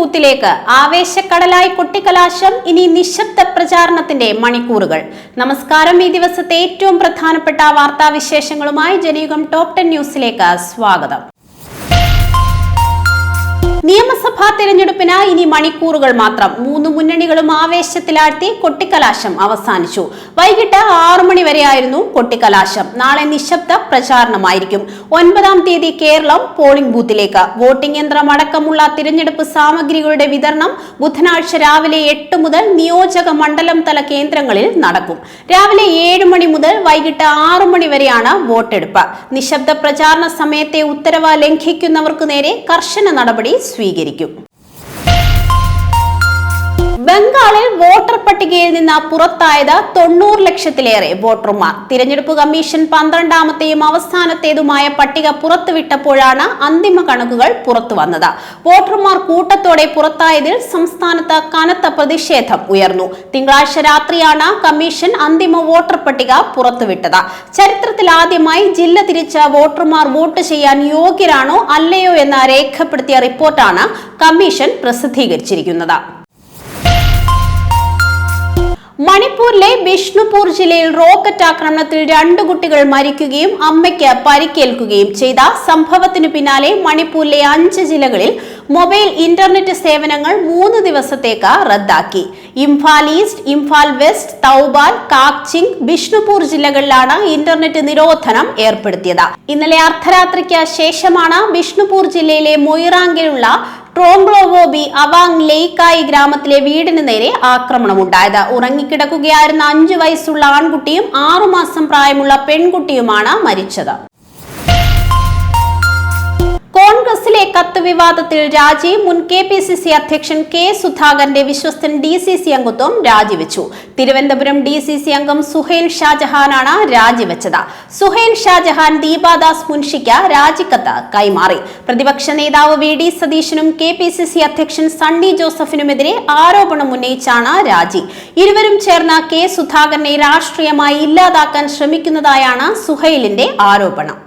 ബൂത്തിലേക്ക് ആവേശക്കടലായി കൊട്ടിക്കലാശം. ഇനി നിശബ്ദ പ്രചാരണത്തിന്റെ മണിക്കൂറുകൾ. നമസ്കാരം. ഈ ദിവസത്തെ ഏറ്റവും പ്രധാനപ്പെട്ട വാർത്താവിശേഷങ്ങളുമായി ജനയുഗം ടോപ് 10 ന്യൂസിലേക്ക് സ്വാഗതം. നിയമസഭാ തെരഞ്ഞെടുപ്പിന് ഇനി മണിക്കൂറുകൾ മാത്രം. 3 മുന്നണികളും ആവേശത്തിലാഴ്ത്തി കൊട്ടിക്കലാശം അവസാനിച്ചു. വൈകിട്ട് 6 മണി വരെയായിരുന്നു കൊട്ടിക്കലാശം. നാളെ നിശബ്ദ പ്രചാരണമായിരിക്കും. 9-ാം തീയതി കേരളം പോളിംഗ് ബൂത്തിലേക്ക്. വോട്ടിംഗ് യന്ത്രം അടക്കമുള്ള തിരഞ്ഞെടുപ്പ് സാമഗ്രികളുടെ വിതരണം ബുധനാഴ്ച രാവിലെ 8 മുതൽ നിയോജക മണ്ഡലം തല കേന്ദ്രങ്ങളിൽ നടക്കും. രാവിലെ 7 മണി മുതൽ വൈകിട്ട് 6 മണി വരെയാണ് വോട്ടെടുപ്പ്. നിശബ്ദ പ്രചാരണ സമയത്തെ ഉത്തരവ് ലംഘിക്കുന്നവർക്ക് നേരെ കർശന നടപടി സ്വീകരിക്കും. ബംഗാളിൽ വോട്ടർ പട്ടികയിൽ നിന്ന് പുറത്തായത് 90 ലക്ഷത്തിലേറെ വോട്ടർമാർ. തിരഞ്ഞെടുപ്പ് കമ്മീഷൻ 12ാമത്തെയും അവസാനത്തേതുമായ പട്ടിക പുറത്തുവിട്ടപ്പോഴാണ് അന്തിമ കണക്കുകൾ പുറത്തുവന്നത്. വോട്ടർമാർ കൂട്ടത്തോടെ പുറത്തായതിൽ സംസ്ഥാനത്ത് കനത്ത പ്രതിഷേധം ഉയർന്നു. തിങ്കളാഴ്ച രാത്രിയാണ് കമ്മീഷൻ അന്തിമ വോട്ടർ പട്ടിക പുറത്തുവിട്ടത്. ചരിത്രത്തിൽ ആദ്യമായി ജില്ല തിരിച്ച വോട്ടർമാർ വോട്ട് ചെയ്യാൻ യോഗ്യരാണോ അല്ലയോ എന്ന് രേഖപ്പെടുത്തിയ റിപ്പോർട്ടാണ് കമ്മീഷൻ പ്രസിദ്ധീകരിച്ചിരിക്കുന്നത്. മണിപ്പൂരിലെ ബിഷ്ണുപൂർ ജില്ലയിൽ റോക്കറ്റ് ആക്രമണത്തിൽ 2 കുട്ടികൾ മരിക്കുകയും അമ്മയ്ക്ക് പരിക്കേൽക്കുകയും ചെയ്ത സംഭവത്തിനു പിന്നാലെ മണിപ്പൂരിലെ 5 ജില്ലകളിൽ മൊബൈൽ ഇന്റർനെറ്റ് സേവനങ്ങൾ 3 ദിവസത്തേക്ക് റദ്ദാക്കി. ഇംഫാൽ ഈസ്റ്റ്, ഇംഫാൽ വെസ്റ്റ്, തൗബാൽ, കാക്ചിങ്, ബിഷ്ണുപൂർ ജില്ലകളിലാണ് ഇന്റർനെറ്റ് നിരോധനം ഏർപ്പെടുത്തിയത്. ഇന്നലെ അർദ്ധരാത്രിക്ക് ശേഷമാണ് ബിഷ്ണുപൂർ ജില്ലയിലെ മൊയ്റാങ്കിലുള്ള ട്രോംഗ്ലോവോബി അവാങ് ലെയ്ക്കായി ഗ്രാമത്തിലെ വീടിന് നേരെ ആക്രമണമുണ്ടായത്. ഉറങ്ങിക്കിടക്കുകയായിരുന്ന 5 വയസ്സുള്ള ആൺകുട്ടിയും 6 മാസം പ്രായമുള്ള പെൺകുട്ടിയുമാണ് മരിച്ചത്. കോൺഗ്രസിലെ കത്ത് വിവാദത്തിൽ രാജി. മുൻ KPCC അധ്യക്ഷൻ K സുധാകരന്റെ വിശ്വസ്തൻ DCC അംഗത്വം രാജിവെച്ചു. തിരുവനന്തപുരം DCC അംഗം സുഹൈൽ ഷാജഹാനാണ് രാജിവെച്ചത്. സുഹൈൽ ഷാജഹാൻ ദീപാദാസ് മുൻഷിക്ക് രാജിക്കത്ത് കൈമാറി. പ്രതിപക്ഷ നേതാവ് VD സതീശനും KPCC അധ്യക്ഷൻ സണ്ണി ജോസഫിനുമെതിരെ ആരോപണം ഉന്നയിച്ചാണ് രാജി. ഇരുവരും ചേർന്ന് K സുധാകരനെ രാഷ്ട്രീയമായി ഇല്ലാതാക്കാൻ ശ്രമിക്കുന്നതായാണ് സുഹൈലിന്റെ ആരോപണം.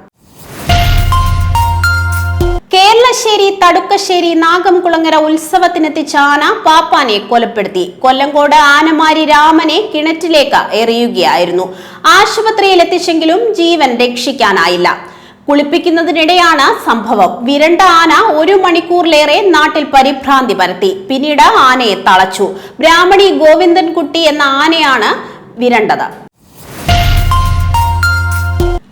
കേരളശ്ശേരി തടുക്കശ്ശേരി നാഗംകുളങ്ങര ഉത്സവത്തിനെത്തിച്ച ആന പാപ്പാനെ കൊലപ്പെടുത്തി. കൊല്ലങ്കോട് ആനമാരി രാമനെ കിണറ്റിലേക്ക് എറിയുകയായിരുന്നു. ആശുപത്രിയിൽ എത്തിച്ചെങ്കിലും ജീവൻ രക്ഷിക്കാനായില്ല. കുളിപ്പിക്കുന്നതിനിടെയാണ് സംഭവം. വിരണ്ട ആന 1 മണിക്കൂറിലേറെ നാട്ടിൽ പരിഭ്രാന്തി പരത്തി. പിന്നീട് ആനയെ തളച്ചു. ബ്രാഹ്മണി ഗോവിന്ദൻകുട്ടി എന്ന ആനയാണ് വിരണ്ടത്.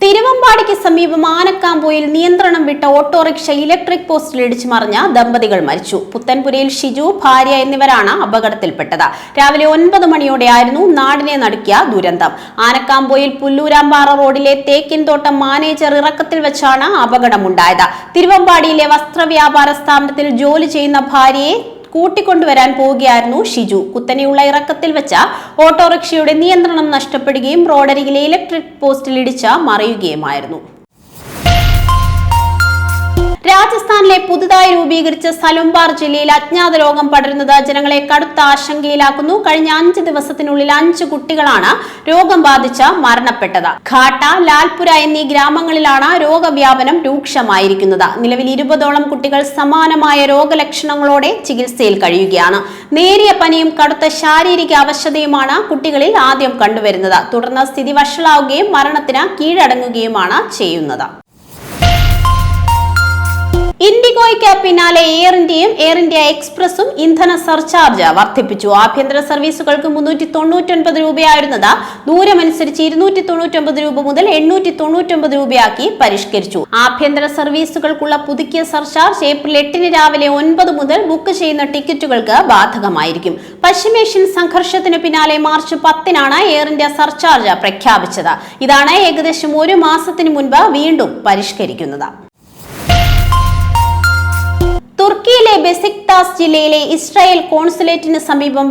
തിരുവമ്പാടിക്ക് സമീപം ആനക്കാമ്പോയിൽ നിയന്ത്രണം വിട്ട ഓട്ടോറിക്ഷ ഇലക്ട്രിക് പോസ്റ്റിൽ ഇടിച്ചു മറിഞ്ഞ ദമ്പതികൾ മരിച്ചു. പുത്തൻപുരയിൽ ഷിജു, ഭാര്യ എന്നിവരാണ് അപകടത്തിൽപ്പെട്ടത്. രാവിലെ 9 മണിയോടെയായിരുന്നു നാടിനെ നടുക്കിയ ദുരന്തം. ആനക്കാമ്പോയിൽ പുല്ലൂരാമ്പാറ റോഡിലെ തേക്കിൻതോട്ടം മാനേജർ ഇറക്കത്തിൽ വെച്ചാണ് അപകടമുണ്ടായത്. തിരുവമ്പാടിയിലെ വസ്ത്രവ്യാപാര സ്ഥാപനത്തിൽ ജോലി ചെയ്യുന്ന ഭാര്യയെ കൂട്ടിക്കൊണ്ടുവരാൻ പോവുകയായിരുന്നു ഷിജു. കുത്തനെയുള്ള ഇറക്കത്തിൽ വെച്ച ഓട്ടോറിക്ഷയുടെ നിയന്ത്രണം നഷ്ടപ്പെടുകയും റോഡരികിലെ ഇലക്ട്രിക് പോസ്റ്റിൽ ഇടിച്ച് മറിയുകയുമായിരുന്നു. രാജസ്ഥാനിലെ പുതുതായി രൂപീകരിച്ച സലുംബാർ ജില്ലയിൽ അജ്ഞാത രോഗം പടരുന്നത് ജനങ്ങളെ കടുത്ത ആശങ്കയിലാക്കുന്നു. കഴിഞ്ഞ 5 ദിവസത്തിനുള്ളിൽ 5 കുട്ടികളാണ് രോഗം ബാധിച്ച് മരണപ്പെട്ടത്. ഘാട്ട, ലാൽപുര എന്നീ ഗ്രാമങ്ങളിലാണ് രോഗവ്യാപനം രൂക്ഷമായിരിക്കുന്നത്. നിലവിൽ 20ഓളം കുട്ടികൾ സമാനമായ രോഗലക്ഷണങ്ങളോടെ ചികിത്സയിൽ കഴിയുകയാണ്. നേരിയ പനിയും കടുത്ത ശാരീരിക അവശതയുമാണ് കുട്ടികളിൽ ആദ്യം കണ്ടുവരുന്നത്. തുടർന്ന് സ്ഥിതി വഷളാവുകയും മരണത്തിന് കീഴടങ്ങുകയുമാണ് ചെയ്യുന്നത്. ഇൻഡിഗോയ്ക്ക് പിന്നാലെ എയർ ഇന്ത്യയും എയർ ഇന്ത്യ എക്സ്പ്രസും ഇന്ധന സർചാർജ് വർദ്ധിപ്പിച്ചു. ആഭ്യന്തര സർവീസുകൾക്ക് 399 രൂപയായിരുന്നത് ദൂരമനുസരിച്ച് 299 രൂപ മുതൽ 899 രൂപയാക്കി പരിഷ്കരിച്ചു. ആഭ്യന്തര സർവീസുകൾക്കുള്ള പുതുക്കിയ സർചാർജ് ഏപ്രിൽ 8 രാവിലെ 9 മുതൽ ബുക്ക് ചെയ്യുന്ന ടിക്കറ്റുകൾക്ക് ബാധകമായിരിക്കും. പശ്ചിമേഷ്യൻ സംഘർഷത്തിന് പിന്നാലെ മാർച്ച് 10 എയർ ഇന്ത്യ സർചാർജ് പ്രഖ്യാപിച്ചത്. ഇതാണ് ഏകദേശം 1 മാസത്തിന് മുൻപ് വീണ്ടും പരിഷ്കരിക്കുന്നത്. തുർക്കിയിലെ ബെസിക്താസ് ജില്ലയിലെ ഇസ്രായേൽ കോൺസുലേറ്റിന് സമീപം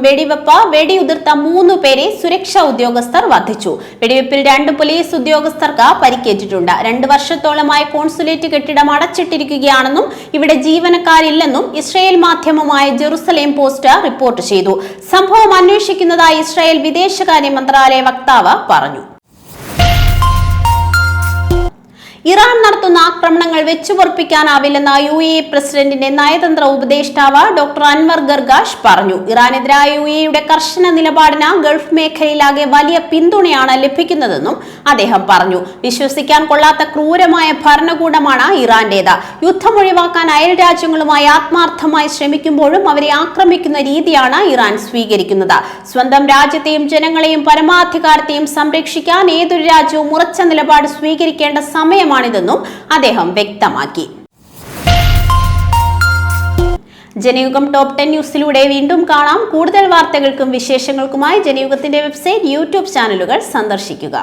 വെടിയുതിർത്ത 3 പേരെ സുരക്ഷാ ഉദ്യോഗസ്ഥർ വധിച്ചു. വെടിവെപ്പിൽ 2 പോലീസ് ഉദ്യോഗസ്ഥർക്ക് പരിക്കേറ്റിട്ടുണ്ട്. 2 വർഷത്തോളമായി കോൺസുലേറ്റ് കെട്ടിടം അടച്ചിട്ടിരിക്കുകയാണെന്നും ഇവിടെ ജീവനക്കാരില്ലെന്നും ഇസ്രായേൽ മാധ്യമമായ ജെറുസലേം പോസ്റ്റ് റിപ്പോർട്ട് ചെയ്തു. സംഭവം അന്വേഷിക്കുന്നതായി ഇസ്രായേൽ വിദേശകാര്യ മന്ത്രാലയ വക്താവ് പറഞ്ഞു. ഇറാൻ നടത്തുന്ന ആക്രമണങ്ങൾ വെച്ചുപൊറുപ്പിക്കാനാവില്ലെന്ന UAE പ്രസിഡന്റിന്റെ നയതന്ത്ര ഉപദേഷ്ടാവ് ഡോക്ടർ അൻവർ ഗർഗാഷ് പറഞ്ഞു. ഇറാനെതിരായ UAEയുടെ കർശന നിലപാടിന് ഗൾഫ് മേഖലയിലാകെ വലിയ പിന്തുണയാണ് ലഭിക്കുന്നതെന്നും അദ്ദേഹം പറഞ്ഞു. വിശ്വസിക്കാൻ കൊള്ളാത്ത ക്രൂരമായ ഭരണകൂടമാണ് ഇറാന്റേത്. യുദ്ധം ഒഴിവാക്കാൻ അയൽ രാജ്യങ്ങളുമായി ആത്മാർത്ഥമായി ശ്രമിക്കുമ്പോഴും അവരെ ആക്രമിക്കുന്ന രീതിയാണ് ഇറാൻ സ്വീകരിക്കുന്നത്. സ്വന്തം രാജ്യത്തെയും ജനങ്ങളെയും പരമാധികാരത്തെയും സംരക്ഷിക്കാൻ ഏതൊരു രാജ്യവും ഉറച്ച നിലപാട് സ്വീകരിക്കേണ്ട സമയമാണിതെന്നും അദ്ദേഹം വ്യക്തമാക്കി. ജനയുഗം ടോപ്പ് 10 ന്യൂസിലൂടെ വീണ്ടും കാണാം. കൂടുതൽ വാർത്തകൾക്കും വിശേഷങ്ങൾക്കുമായി ജനയുഗത്തിന്റെ വെബ്സൈറ്റ്, യൂട്യൂബ് ചാനലുകൾ സന്ദർശിക്കുക.